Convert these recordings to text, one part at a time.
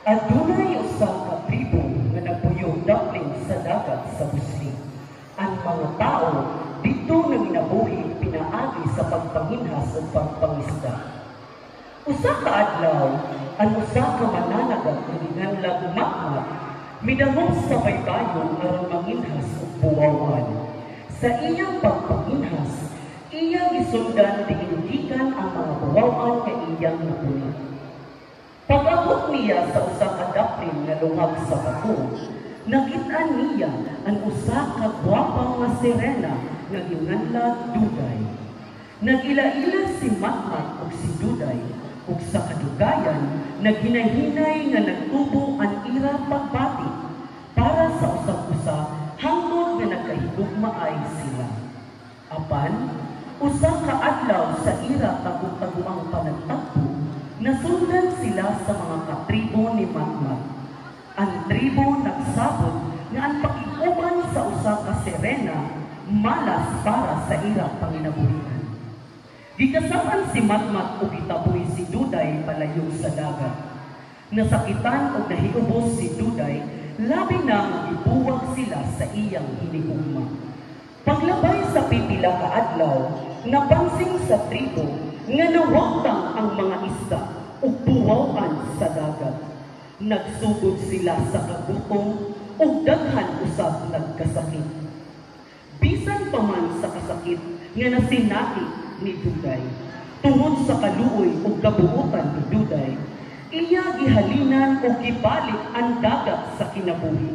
Adunay usa ka tribo nga nagpuyog dapling sa dagat sa busli. Ang mga tao dito nang nabuhi pinaagi sa pagpanginhas o pagpangisda. Usa ka adlaw, ang usa ka mananagat nga ginganlag Makmak midangog sa baybayon aron manginhas og buwawan. Sa iyang pagpanginhas, iya gisundan diindikan ang mga buwawan nga iyang napulit. Pag-abot niya sa usa ka dapling nga lungag sa bato, nakit-an niya ang usa ka gwapa nga sirena nga ginganlag Duday. Nagila-ila si Makmak ug si Duday, ug sa kadugayan naghinay-hinay nga nagtubo ang ira pagbati para sa usag-usa hangtod nga nagkahigugmaay sila. Apan, usa ka adlaw sa ira tagu-taguang panagtagpo, nasundan sila sa mga katribo ni Makmak. Ang tribo nagsabot nga ang pakiguban sa usa ka sirena malas para sa ira panginabuhian. Gikasapan si Makmak ug gitaboy si Duday palayo sa dagat. Nasakitan ug nahiubos si Duday, labi na nga gibuwag sila sa iyang hinigugma. Paglabay sa pipila ka adlaw, napansin sa tribo nga nawagtang ang mga isda ug buwawan sa dagat. Nagsugod sila sa kagutom ug daghan usab nagkasakit. Bisan pa man sa kasakit nga nasinati ni Duday, tungod sa kaluoy ug kabuutan ni Duday, iya gihalinan ug gibalik ang dagat sa kinabuhi.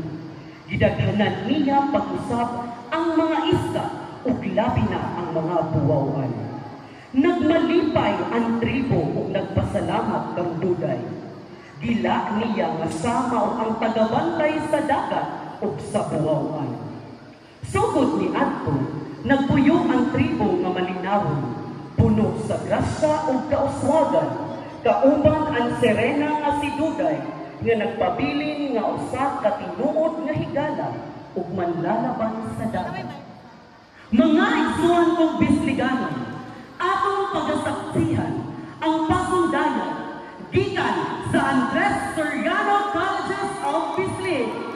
Gidaghanan niya pag-usab ang mga isda ug labi na ang mga buwawan. Nagmalipay ang tribo ug nagpasalamat kang Duday. Gila niya nga sama ang tagabantay sa dagat ug sa buwawan. Sugod ni adto, nagpuyo ang tribo nga malinawon, puno sa grasya ug kauswagan, kauban ang sirena nga si Duday nga nagpabilin nga usa ka tinuod nga higala ug manlalaban sa dagat. Mga igsuan ug bisliganon, atong pagasaksihan ang pasundayan gikan sa Andres Soriano Colleges of Bislig.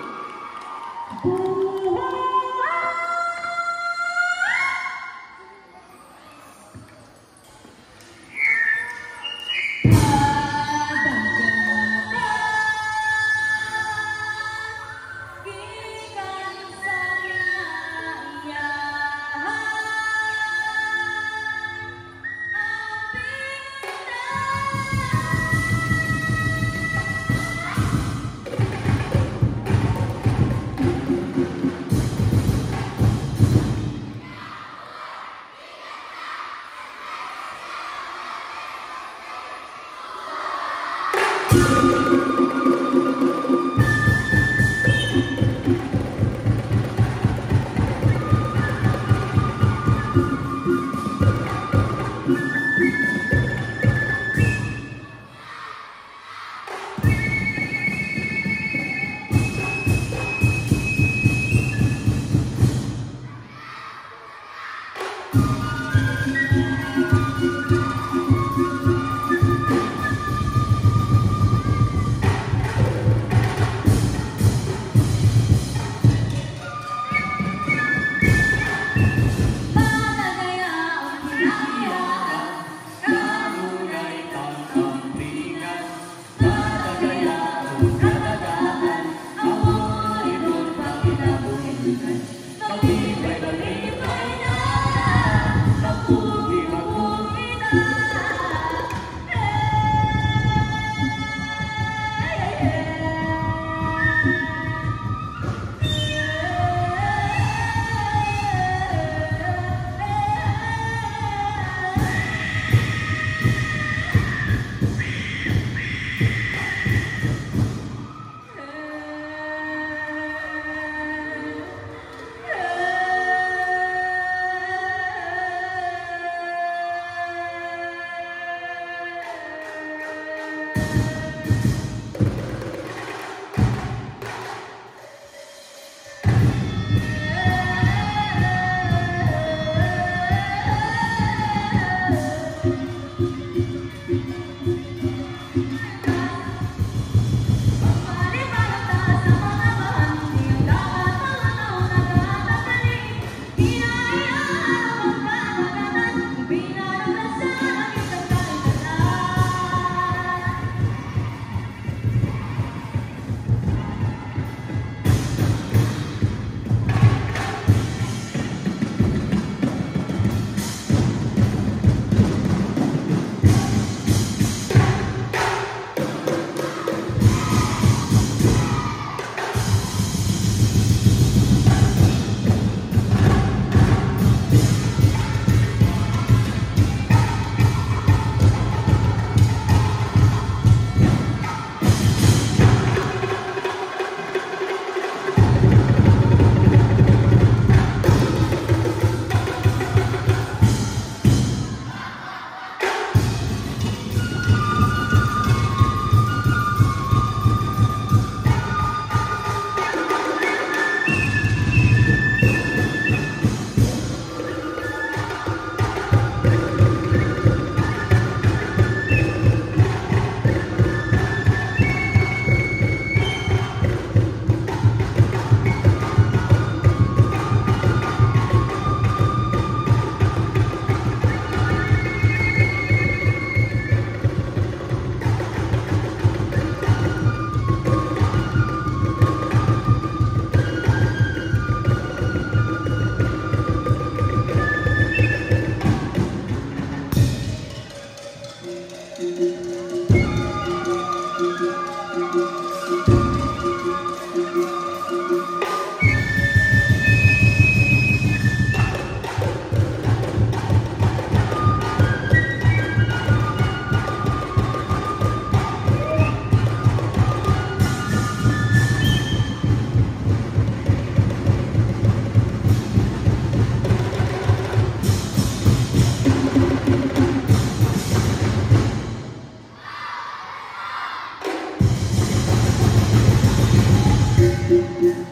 Thank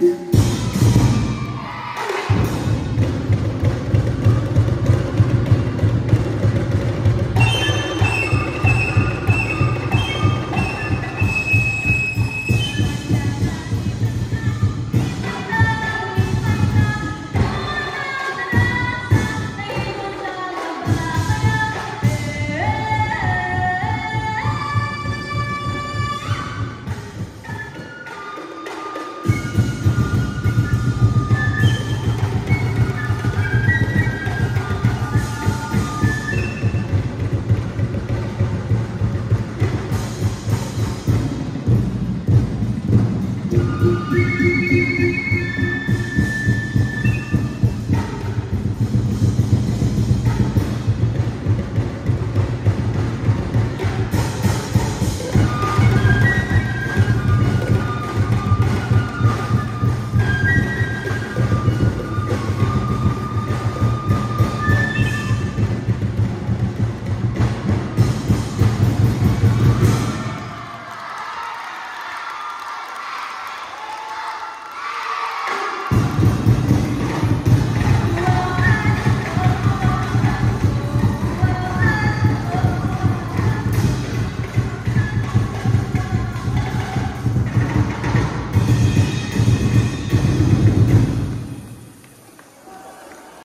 you.